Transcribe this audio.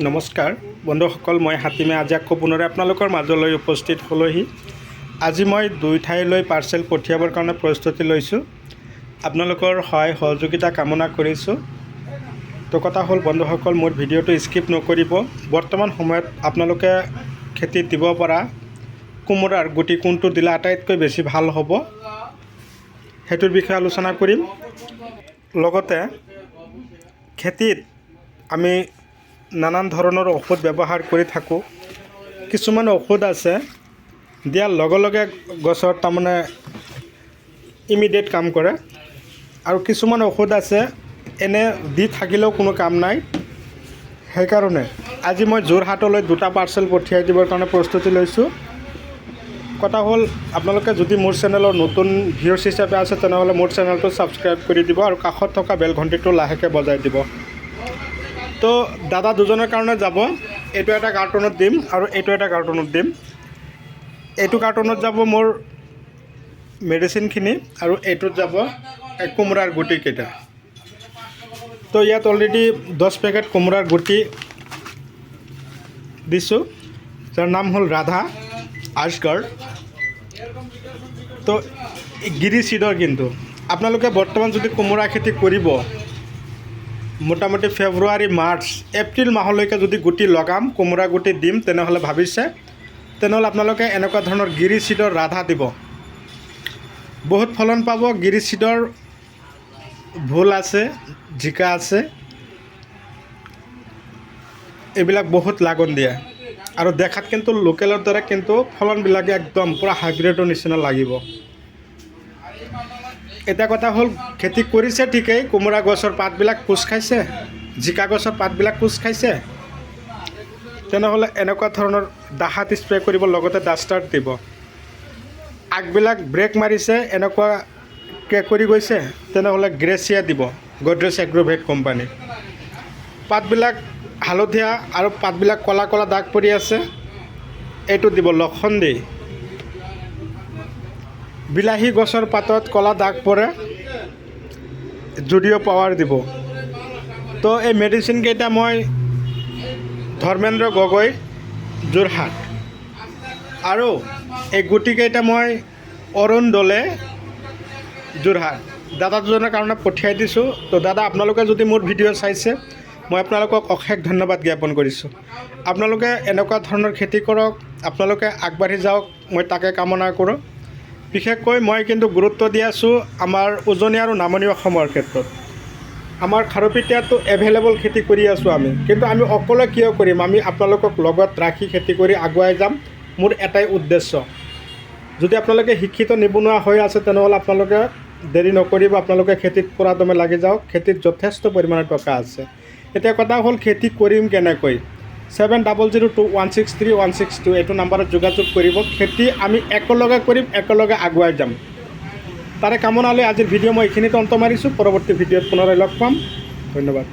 নমস্কাৰ বন্ধুসকল, মই হাতীমে আজি আকৌ পুনৰে আপোনালোকৰ মাজলৈ উপস্থিত হ'লোহি। আজি মই দুই ঠাইলৈ পাৰ্চেল পঠিয়াবৰ কাৰণে প্ৰস্তুতি লৈছোঁ। আপোনালোকৰ সহায় সহযোগিতা কামনা কৰিছোঁ। তো কথা হ'ল বন্ধুসকল, মোৰ ভিডিঅ'টো স্কিপ নকৰিব। বৰ্তমান সময়ত আপোনালোকে খেতিত দিব পৰা কোমোৰাৰ গুটি কোনটো দিলে আটাইতকৈ বেছি ভাল হ'ব সেইটোৰ বিষয়ে আলোচনা কৰিম। লগতে খেতিত আমি নানান ধৰণৰ ঔষধ ব্যৱহাৰ কৰি থাকোঁ। কিছুমান ঔষধ আছে দিয়াৰ লগে লগে গছত তাৰমানে ইমিডিয়েট কাম কৰে, আৰু কিছুমান ঔষধ আছে এনে দি থাকিলেও কোনো কাম নাই। সেইকাৰণে আজি মই যোৰহাটলৈ দুটা পাৰ্চেল পঠিয়াই দিবৰ কাৰণে প্ৰস্তুতি লৈছোঁ। কথা হ'ল আপোনালোকে যদি মোৰ চেনেলৰ নতুন ভিউৱাৰ্ছ হিচাপে আছে তেনেহ'লে মোৰ চেনেলটো ছাবস্ক্ৰাইব কৰি দিব আৰু কাষত থকা বেল ঘণ্টিটো লাহেকৈ বজাই দিব। তো দাদা দুজনৰ কাৰণে যাব। এইটো এটা কাৰ্টুনত দিম আৰু এইটো এটা কাৰ্টুনত দিম। এইটো কাৰ্টুনত যাব মোৰ মেডিচিনখিনি আৰু এইটোত যাব কোমোৰাৰ গুটিকেইটা। তো ইয়াত অলৰেডি 10 পেকেট কোমোৰাৰ গুটি দিছোঁ, যাৰ নাম হ'ল ৰাধা আজগৰ। তো গিৰি চিডৰ কিন্তু আপোনালোকে বৰ্তমান যদি কোমোৰা খেতি কৰিব, মোটামুটি ফেব্ৰুৱাৰী, মাৰ্চ, এপ্ৰিল মাহলৈকে যদি গুটি লগাম, কোমোৰা গুটি দিম, তেনেহ'লে তেনেহ'লে আপোনালোকে এনেকুৱা ধৰণৰ গিৰি চিডৰ ৰাধা দিব। বহুত ফলন পাব। গিৰি চিডৰ ভোল আছে, জিকা আছে, এইবিলাক বহুত লাগন দিয়ে আৰু দেখাত কিন্তু লোকেলৰ দৰে কিন্তু ফলনবিলাকে একদম পূৰা হাইব্ৰিডৰ নিচিনা লাগিব। এটা কথা হ'ল, খেতি কৰিছে ঠিকেই, কোমোৰা গছৰ পাতবিলাক কোচ খাইছে, জিকা গছৰ পাতবিলাক কোচ খাইছে, তেনেহ'লে এনেকুৱা ধৰণৰ দাহাত স্প্ৰে কৰিব, লগতে ডাষ্টাৰ দিব। আগবিলাক ব্ৰেক মাৰিছে, এনেকুৱাকৈ কৰি গৈছে, তেনেহ'লে গ্ৰেচিয়া দিব, গডৰেজ এগ্ৰ'ভেট কোম্পানী। পাতবিলাক হালধীয়া আৰু পাতবিলাক ক'লা ক'লা দাগ পৰি আছে, এইটো দিব লখণ্ডী। বিলাহী গছৰ পাতত ক'লা দাগ পৰে, জুডিঅ' পাৱাৰ দিব। তো এই মেডিচিনকেইটা মই ধৰ্মেন্দ্ৰ গগৈ, যোৰহাট, আৰু এই গুটিকেইটা মই অৰুণ দলে, যোৰহাট, দাদা দুজনৰ কাৰণে পঠিয়াই দিছোঁ। তো দাদা, আপোনালোকে যদি মোৰ ভিডিঅ' চাইছে, মই আপোনালোকক অশেষ ধন্যবাদ জ্ঞাপন কৰিছোঁ। আপোনালোকে এনেকুৱা ধৰণৰ খেতি কৰক, আপোনালোকে আগবাঢ়ি যাওক, মই তাকে কামনা কৰোঁ। বিশেষকৈ মই কিন্তু গুৰুত্ব দি আছোঁ আমাৰ উজনি আৰু নামনি অসমৰ ক্ষেত্ৰত। আমাৰ খাৰুপেটীয়াটো এভেইলেবল খেতি কৰি আছোঁ আমি, কিন্তু আমি অকলে কিয় কৰিম? আমি আপোনালোকক লগত ৰাখি খেতি কৰি আগুৱাই যাম, মোৰ এটাই উদ্দেশ্য। যদি আপোনালোকে শিক্ষিত নিবনুৱা হৈ আছে, তেনেহ'লে আপোনালোকে দেৰি নকৰিব, আপোনালোকে খেতিত পূৰাদমে লাগি যাওক। খেতিত যথেষ্ট পৰিমাণৰ টকা আছে। এতিয়া কথা হ'ল, খেতি কৰিম কেনেকৈ? 7002163162 এইটো নাম্বাৰত যোগাযোগ কৰিব। খেতি আমি একেলগে কৰিম, একেলগে আগুৱাই যাম। তাৰে কামনালৈ আজিৰ ভিডিঅ' মই এইখিনিতে অন্ত মাৰিছোঁ। পৰৱৰ্তী ভিডিঅ'ত পুনৰাই লগ পাম। ধন্যবাদ।